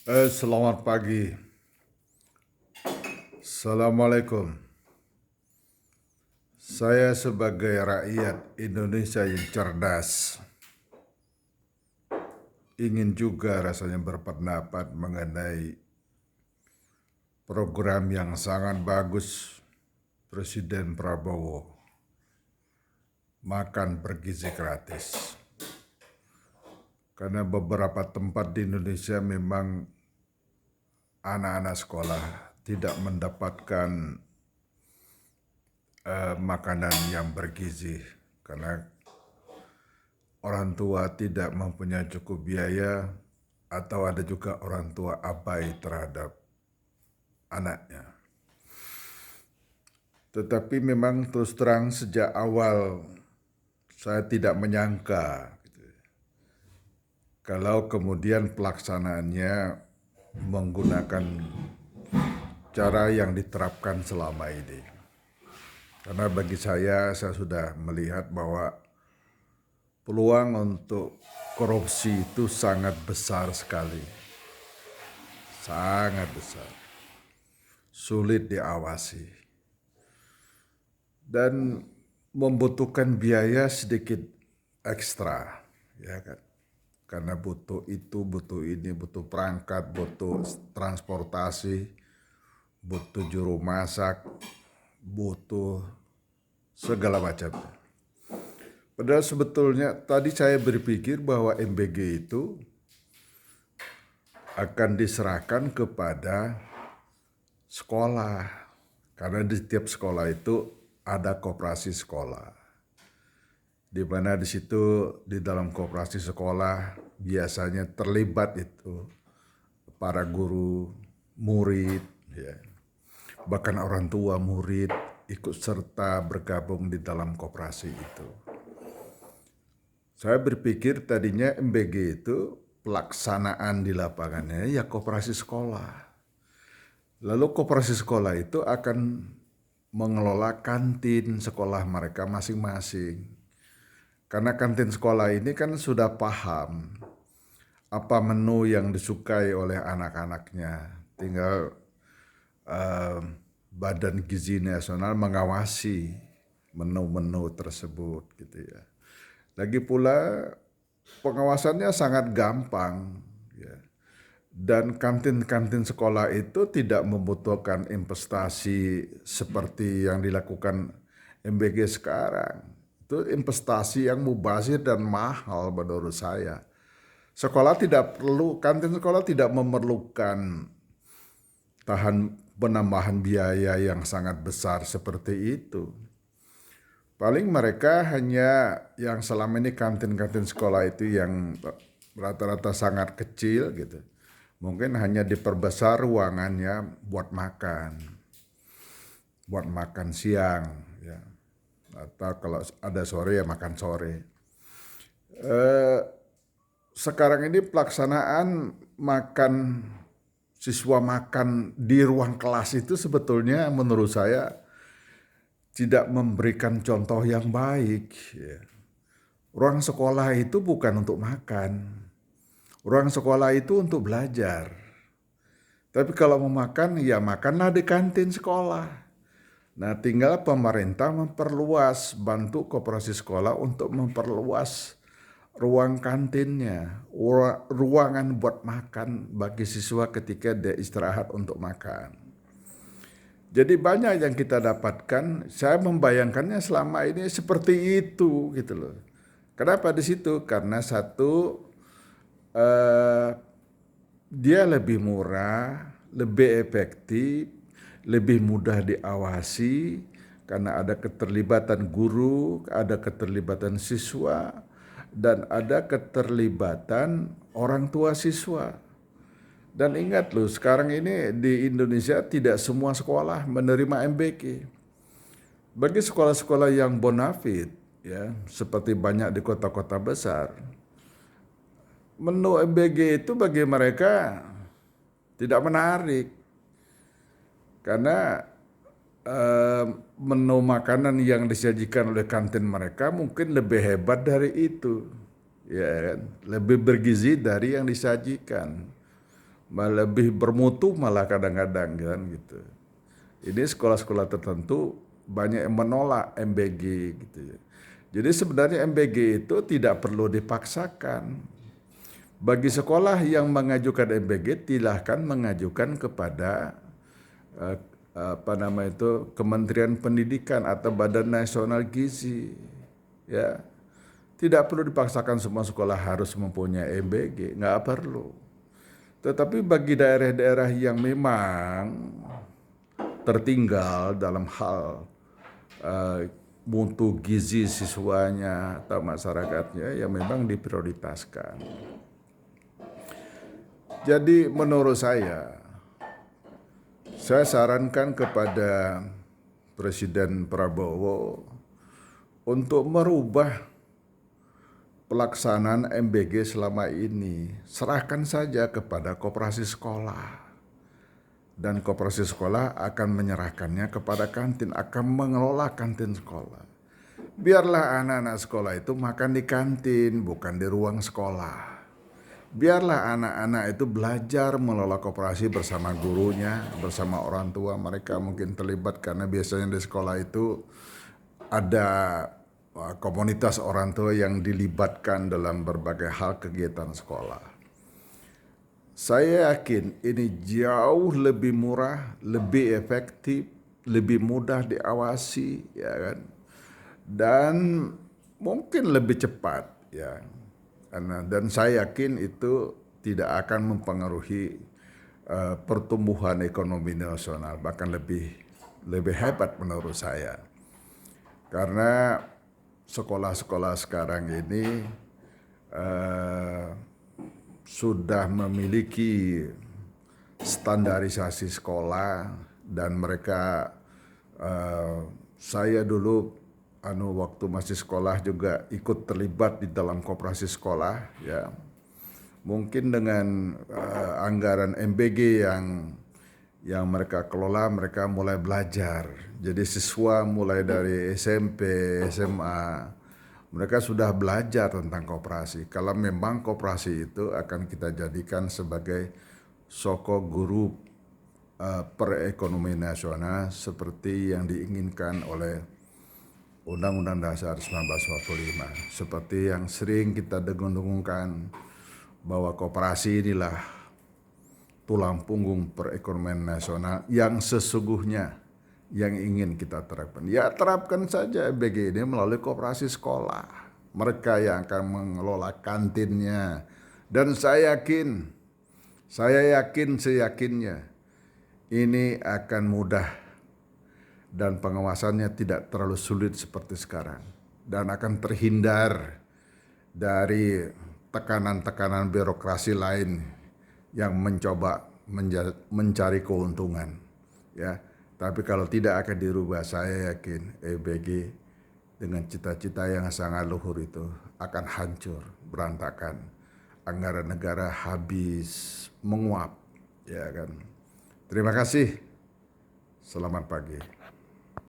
Selamat pagi. Assalamualaikum. Saya sebagai rakyat Indonesia yang cerdas ingin juga rasanya berpendapat mengenai program yang sangat bagus Presiden Prabowo, makan bergizi gratis. Karena beberapa tempat di Indonesia memang anak-anak sekolah tidak mendapatkan makanan yang bergizi karena orang tua tidak mempunyai cukup biaya atau ada juga orang tua abai terhadap anaknya. Tetapi memang terus terang sejak awal saya tidak menyangka kalau kemudian pelaksanaannya menggunakan cara yang diterapkan selama ini. Karena bagi saya sudah melihat bahwa peluang untuk korupsi itu sangat besar sekali. Sangat besar. Sulit diawasi. Dan membutuhkan biaya sedikit ekstra, ya kan? Karena butuh itu, butuh ini, butuh perangkat, butuh transportasi, butuh juru masak, butuh segala macam. Padahal sebetulnya tadi saya berpikir bahwa MBG itu akan diserahkan kepada sekolah. Karena di setiap sekolah itu ada koperasi sekolah. Di mana di situ di dalam koperasi sekolah biasanya terlibat itu para guru, murid, ya. Bahkan orang tua murid ikut serta bergabung di dalam koperasi itu. Saya berpikir tadinya MBG itu pelaksanaan di lapangannya ya koperasi sekolah. Lalu koperasi sekolah itu akan mengelola kantin sekolah mereka masing-masing. Karena kantin sekolah ini kan sudah paham apa menu yang disukai oleh anak-anaknya. Tinggal Badan Gizi Nasional mengawasi menu-menu tersebut gitu ya. Lagi pula pengawasannya sangat gampang ya. Dan kantin-kantin sekolah itu tidak membutuhkan investasi seperti yang dilakukan MBG sekarang. Itu investasi yang mubazir dan mahal menurut saya. Kantin sekolah tidak memerlukan penambahan biaya yang sangat besar seperti itu. Paling mereka hanya yang selama ini kantin-kantin sekolah itu yang rata-rata sangat kecil gitu. Mungkin hanya diperbesar ruangannya buat makan siang ya. Atau kalau ada sore ya makan sore. Sekarang ini pelaksanaan siswa makan di ruang kelas itu sebetulnya menurut saya tidak memberikan contoh yang baik. Ya. Ruang sekolah itu bukan untuk makan. Ruang sekolah itu untuk belajar. Tapi kalau mau makan, ya makanlah di kantin sekolah. Nah, tinggal pemerintah bantu koperasi sekolah untuk memperluas ruang kantinnya, ruangan buat makan bagi siswa ketika dia istirahat untuk makan. Jadi banyak yang kita dapatkan, saya membayangkannya selama ini seperti itu gitu loh. Kenapa di situ? Karena satu, dia lebih murah, lebih efektif, lebih mudah diawasi karena ada keterlibatan guru, ada keterlibatan siswa, dan ada keterlibatan orang tua siswa. Dan ingat loh, sekarang ini di Indonesia tidak semua sekolah menerima MBG. Bagi sekolah-sekolah yang bonafit, ya, seperti banyak di kota-kota besar, menu MBG itu bagi mereka tidak menarik. Karena menu makanan yang disajikan oleh kantin mereka mungkin lebih hebat dari itu. Ya kan? Lebih bergizi dari yang disajikan. lebih bermutu malah kadang-kadang kan gitu. Ini sekolah-sekolah tertentu banyak yang menolak MBG gitu ya. Jadi sebenarnya MBG itu tidak perlu dipaksakan. Bagi sekolah yang mengajukan MBG, silahkan mengajukan kepada eh, Kementerian Pendidikan atau Badan Nasional Gizi. Ya, tidak perlu dipaksakan semua sekolah harus mempunyai MBG, nggak perlu. Tetapi bagi daerah-daerah yang memang tertinggal dalam hal mutu gizi siswanya atau masyarakatnya, ya memang diprioritaskan. Jadi menurut saya sarankan kepada Presiden Prabowo untuk merubah pelaksanaan MBG selama ini. Serahkan saja kepada koperasi sekolah. Dan koperasi sekolah akan menyerahkannya kepada kantin, akan mengelola kantin sekolah. Biarlah anak-anak sekolah itu makan di kantin, bukan di ruang sekolah. Biarlah anak-anak itu belajar mengelola koperasi bersama gurunya, bersama orang tua. Mereka mungkin terlibat karena biasanya di sekolah itu ada komunitas orang tua yang dilibatkan dalam berbagai hal kegiatan sekolah. Saya yakin ini jauh lebih murah, lebih efektif, lebih mudah diawasi, ya kan? Dan mungkin lebih cepat, ya. Dan saya yakin itu tidak akan mempengaruhi pertumbuhan ekonomi nasional, bahkan lebih hebat menurut saya. Karena sekolah-sekolah sekarang ini sudah memiliki standarisasi sekolah dan mereka saya dulu waktu masih sekolah juga ikut terlibat di dalam koperasi sekolah ya. Mungkin dengan anggaran MBG yang mereka kelola, mereka mulai belajar. Jadi siswa mulai dari SMP, SMA, mereka sudah belajar tentang koperasi. Kalau memang koperasi itu akan kita jadikan sebagai sokok guru perekonomian nasional seperti yang diinginkan oleh Undang-Undang Dasar 1945. Seperti yang sering kita dengung-dengungkan bahwa koperasi inilah tulang punggung perekonomian nasional yang sesungguhnya yang ingin kita terapkan. Ya terapkan saja MBG ini melalui koperasi sekolah. Mereka yang akan mengelola kantinnya. Dan saya yakin seyakinnya ini akan mudah dan pengawasannya tidak terlalu sulit seperti sekarang. Dan akan terhindar dari tekanan-tekanan birokrasi lain yang mencoba mencari keuntungan. Ya, tapi kalau tidak akan dirubah, saya yakin EBG dengan cita-cita yang sangat luhur itu akan hancur, berantakan. Anggaran negara habis, menguap, ya kan. Terima kasih. Selamat pagi.